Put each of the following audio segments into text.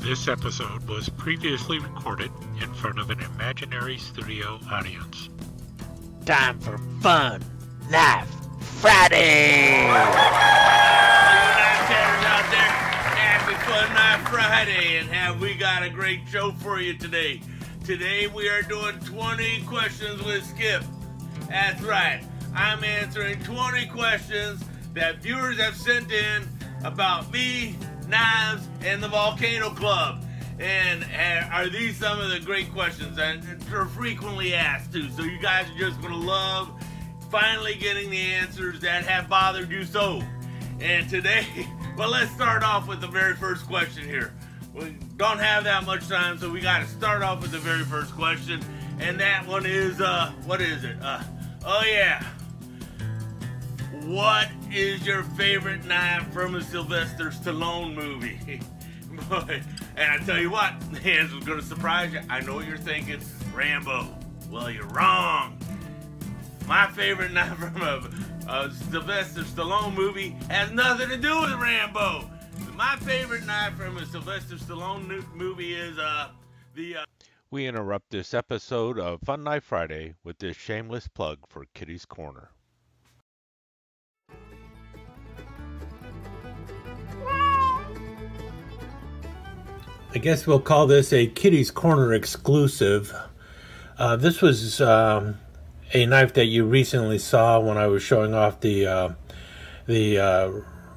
This episode was previously recorded in front of an imaginary studio audience. Time for Fun Knife Friday! All you knife tanners out there, happy Fun Knife Friday, and have we got a great show for you today. Today we are doing 20 questions with Skip. That's right, I'm answering 20 questions that viewers have sent in about me, knives, and the Volcano Club. And are these some of the great questions? And they're frequently asked too, so you guys are just going to love finally getting the answers that have bothered you so. And today, well, let's start off with the very first question here. We don't have that much time, so we got to start off with the very first question. And that one is, what is it? Oh yeah. What is your favorite knife from a Sylvester Stallone movie? And I tell you what, the answer is going to surprise you. I know what you're thinking, Rambo. Well, you're wrong. My favorite knife from a Sylvester Stallone movie has nothing to do with Rambo. My favorite knife from a Sylvester Stallone movie is We interrupt this episode of Fun Knife Friday with this shameless plug for Kitty's Corner. I guess we'll call this a Kitty's Corner exclusive. This was a knife that you recently saw when I was showing off the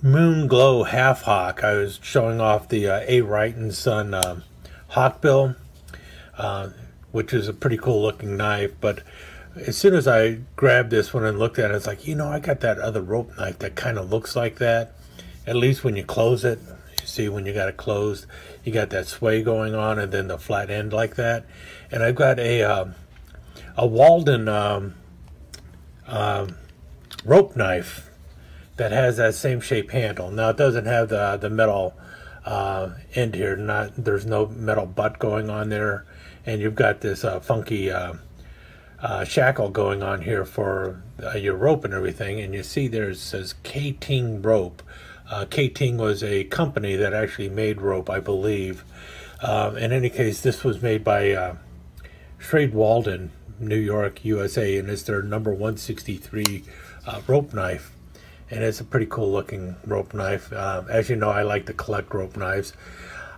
Moon Glow Half Hawk. I was showing off the A. Wright & Son Hawkbill, which is a pretty cool looking knife. But as soon as I grabbed this one and looked at it, it's like, you know, I got that other rope knife that kind of looks like that. At least when you close it. See, when you got it closed, you got that sway going on and then the flat end like that. And I've got a Walden rope knife that has that same shape handle. Now it doesn't have the metal end here. There's no metal butt going on there, and you've got this funky shackle going on here for your rope and everything. And you see there it says K-Ting rope. K-Ting was a company that actually made rope, I believe. In any case, this was made by Schrade Walden, New York, USA, and it's their number 163 rope knife. And it's a pretty cool looking rope knife. As you know, I like to collect rope knives.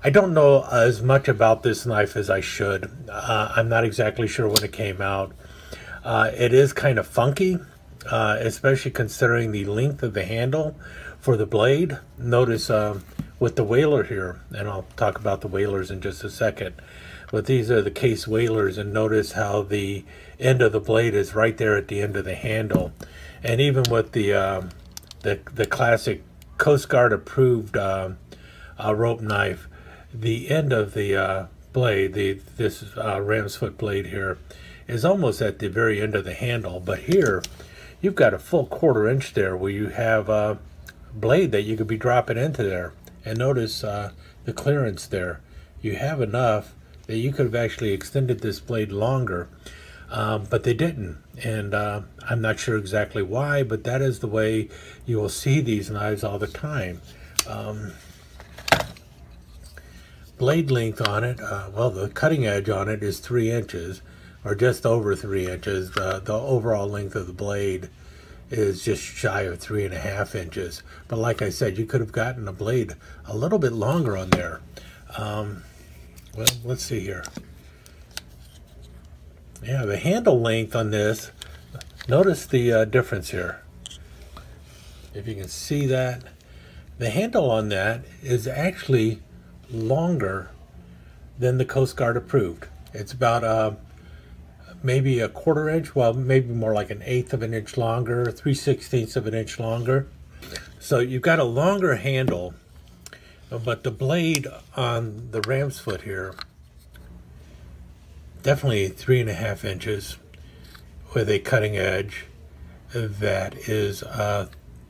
I don't know as much about this knife as I should. I'm not exactly sure when it came out. It is kind of funky, especially considering the length of the handle for the blade. Notice with the whaler here, and I'll talk about the whalers in just a second, but these are the case whalers, and notice how the end of the blade is right there at the end of the handle. And even with the classic Coast Guard approved rope knife, the end of the blade, this ram's foot blade here, is almost at the very end of the handle. But here you've got a full 1/4 inch there where you have blade that you could be dropping into there. And notice the clearance there. You have enough that you could have actually extended this blade longer, but they didn't. And I'm not sure exactly why, but that is the way you will see these knives all the time. Blade length on it, well, the cutting edge on it is 3 inches, or just over 3 inches. The overall length of the blade is just shy of 3.5 inches. But like I said, you could have gotten a blade a little bit longer on there. Well, let's see here. Yeah, the handle length on this, notice the difference here. If you can see that, the handle on that is actually longer than the Coast Guard approved. It's about maybe a 1/4 inch, well, maybe more like 1/8 of an inch longer, 3/16 of an inch longer. So you've got a longer handle, but the blade on the ram's foot here, definitely 3.5 inches with a cutting edge that is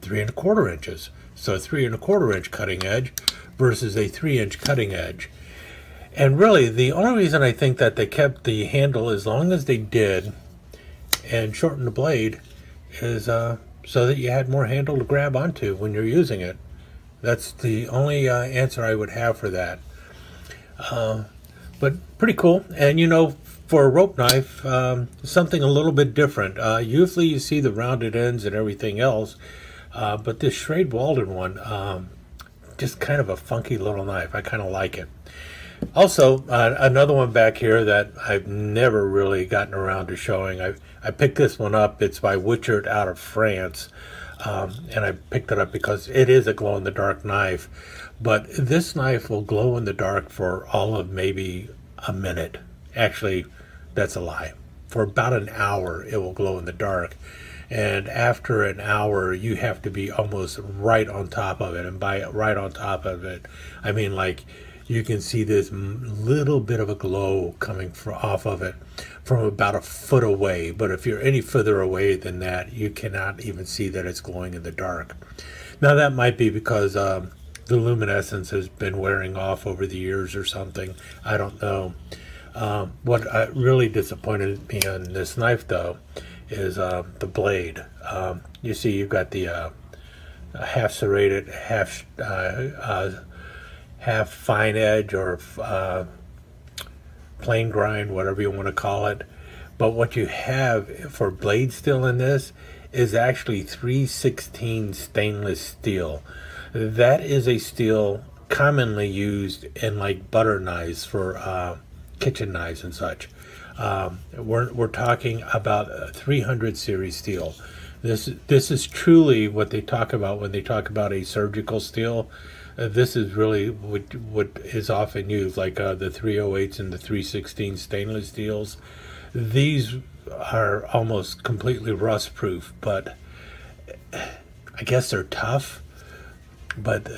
3 1/4 inches. So 3 1/4 inch cutting edge versus a 3 inch cutting edge. And really, the only reason I think that they kept the handle as long as they did and shortened the blade is so that you had more handle to grab onto when you're using it. That's the only answer I would have for that. But pretty cool. And you know, for a rope knife, something a little bit different. Usually you see the rounded ends and everything else, but this Schrade Walden one, just kind of a funky little knife. I kind of like it. Also, another one back here that I've never really gotten around to showing. I picked this one up. It's by Witchard out of France. And I picked it up because it is a glow-in-the-dark knife. But this knife will glow in the dark for all of maybe a minute. Actually, that's a lie. For about an hour, it will glow in the dark. And after an hour, you have to be almost right on top of it. And by right on top of it, I mean like you can see this little bit of a glow coming off of it from about a foot away. But if you're any further away than that, you cannot even see that it's glowing in the dark. Now that might be because the luminescence has been wearing off over the years or something. I don't know. What really disappointed me on this knife though is the blade. You see you've got the half serrated, half fine edge, or plain grind, whatever you want to call it. But what you have for blade steel in this is actually 316 stainless steel. That is a steel commonly used in like butter knives for kitchen knives and such. We're talking about 300 series steel. This is truly what they talk about when they talk about a surgical steel. This is really what is often used, like the 308s and the 316 stainless steels. These are almost completely rust proof, but I guess they're tough. But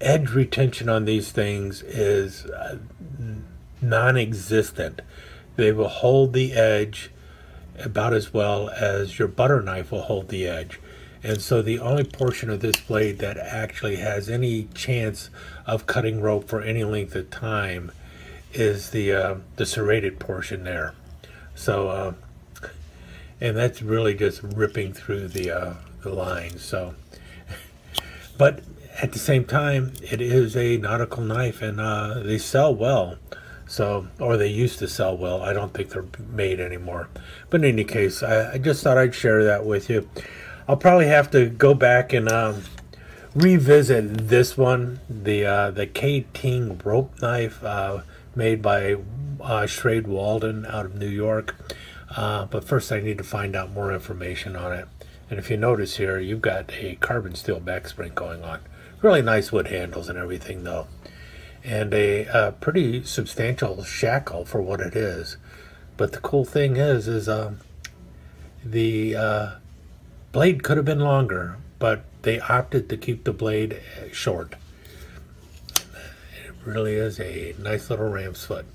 edge retention on these things is non-existent. They will hold the edge about as well as your butter knife will hold the edge. And so the only portion of this blade that actually has any chance of cutting rope for any length of time is the serrated portion there. So, and that's really just ripping through the line. So, but at the same time, it is a nautical knife, and they sell well. So, or they used to sell well. I don't think they're made anymore. But in any case, I just thought I'd share that with you. I'll probably have to go back and revisit this one, the K-Ting rope knife made by Schrade Walden out of New York. But first I need to find out more information on it. And if you notice here, you've got a carbon steel back spring going on. Really nice wood handles and everything though. And a pretty substantial shackle for what it is. But the cool thing is the blade could have been longer, but they opted to keep the blade short. It really is a nice little ram's foot.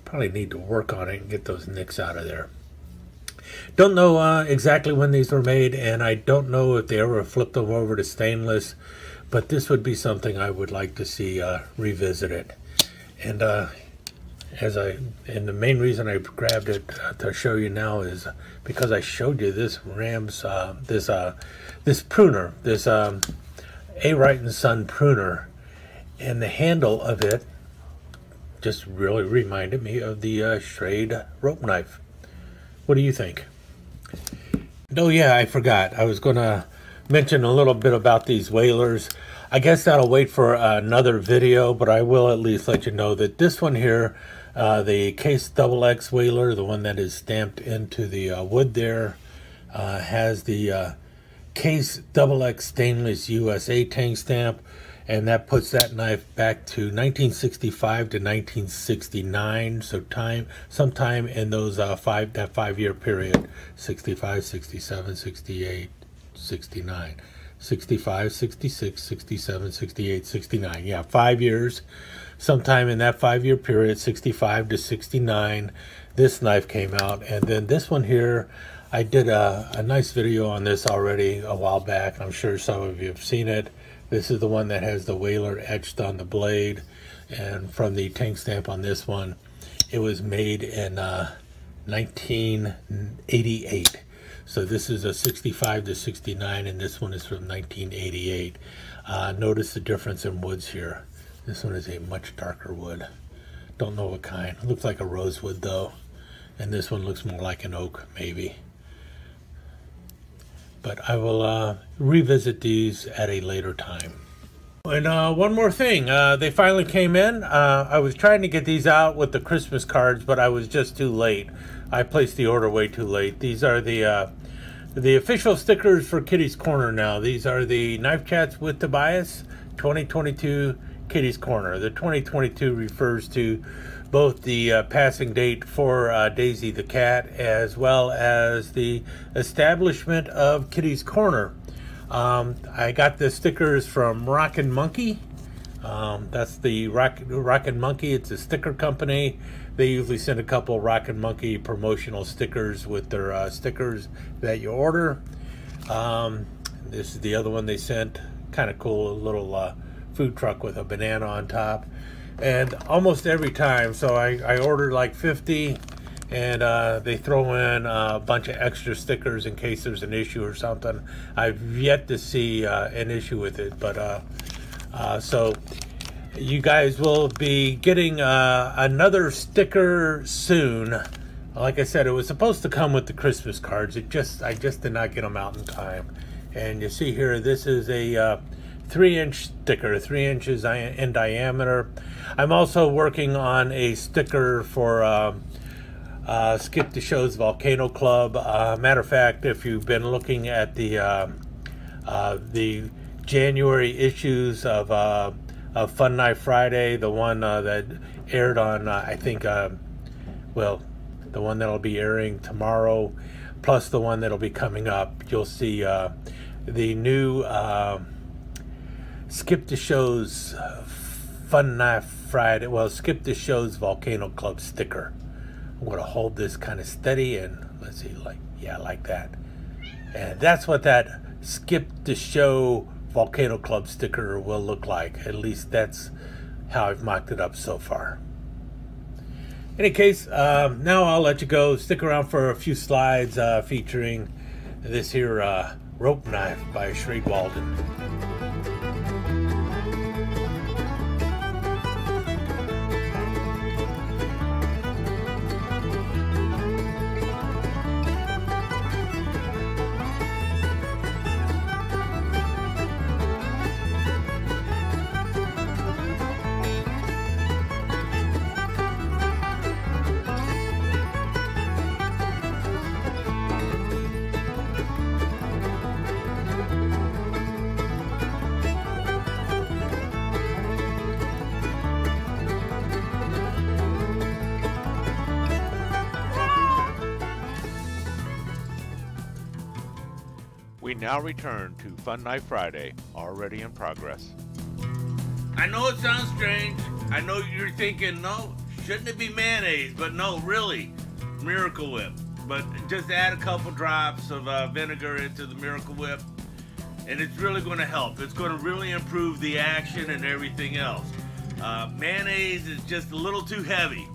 Probably need to work on it and get those nicks out of there. Don't know exactly when these were made, and I don't know if they ever flipped them over to stainless, but this would be something I would like to see revisited. And and the main reason I grabbed it to show you now is because I showed you this Ram's this pruner, this A. Wright & Son pruner, and the handle of it just really reminded me of the Schrade rope knife. What do you think? Oh yeah, I forgot. I was going to mention a little bit about these whalers. I guess that'll wait for another video, but I will at least let you know that this one here, the Case XX whaler, the one that is stamped into the wood there, has the Case XX stainless USA tank stamp, and that puts that knife back to 1965 to 1969. So sometime in those that 5-year period, 65, 67, 68, 69. 65, 66, 67, 68, 69. Yeah, 5 years. Sometime in that 5-year period, 65 to 69, this knife came out. And then this one here, I did a nice video on this already a while back. I'm sure some of you have seen it. This is the one that has the whaler etched on the blade. And from the tank stamp on this one, it was made in 1988. So this is a 65 to 69, and this one is from 1988. Notice the difference in woods here. This one is a much darker wood. Don't know what kind. It looks like a rosewood though. And this one looks more like an oak, maybe. But I will revisit these at a later time. And one more thing, they finally came in. I was trying to get these out with the Christmas cards, but I was just too late. I placed the order way too late. These are the official stickers for Kitty's Corner now. These are the Knife Chats with Tobias 2022 Kitty's Corner. The 2022 refers to both the passing date for Daisy the cat, as well as the establishment of Kitty's Corner. I got the stickers from Rockin' Monkey. That's the Rockin' Monkey. It's a sticker company. They usually send a couple Rockin' Monkey promotional stickers with their stickers that you order. This is the other one they sent. Kind of cool, a little food truck with a banana on top. And almost every time, so I ordered like 50, and they throw in a bunch of extra stickers in case there's an issue or something. I've yet to see an issue with it, but so you guys will be getting another sticker soon. Like I said, it was supposed to come with the Christmas cards. I just did not get them out in time. And you see here, this is a 3-inch sticker, 3 inches in diameter. I'm also working on a sticker for DeSheau's Volcano Club. Matter of fact, if you've been looking at the January issues of Fun Night Friday, the one that aired on, I think, well, the one that'll be airing tomorrow, plus the one that'll be coming up, you'll see the new DeSheau's Fun Night Friday, well, DeSheau's Volcano Club sticker. I'm going to hold this kind of steady, and let's see, like that. And that's what that DeSheau's Volcano Club sticker will look like. At least that's how I've mocked it up so far. In any case, now I'll let you go. Stick around for a few slides featuring this here rope knife by Shrade Walden. We now return to Fun Night Friday, already in progress. I know it sounds strange. I know you're thinking, no, shouldn't it be mayonnaise? But no, really, Miracle Whip. But just add a couple drops of vinegar into the Miracle Whip, and it's really going to help. It's going to really improve the action and everything else. Mayonnaise is just a little too heavy.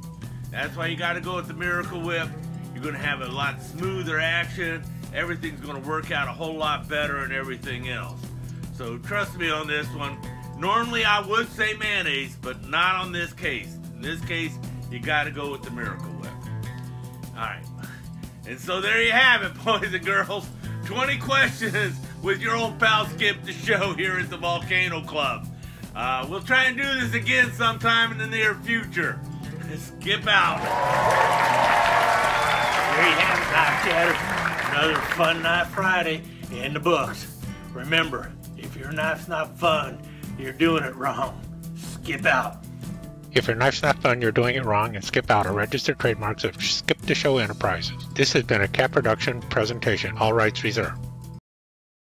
That's why you got to go with the Miracle Whip. You're going to have a lot smoother action. Everything's going to work out a whole lot better and everything else. So trust me on this one. Normally I would say mayonnaise, but not on this case. In this case, you got to go with the Miracle Whip. All right. And so there you have it, boys and girls. 20 questions with your old pal Skip DeSheau here at the Volcano Club. We'll try and do this again sometime in the near future. Skip out. There you have it, Knife Chatter. Another Fun Night Friday in the books. Remember, if your knife's not fun, you're doing it wrong. Skip out. If your knife's not fun, you're doing it wrong, and Skip Out are registered trademarks of Skip DeSheau Enterprises. This has been a Cat Production presentation. All rights reserved.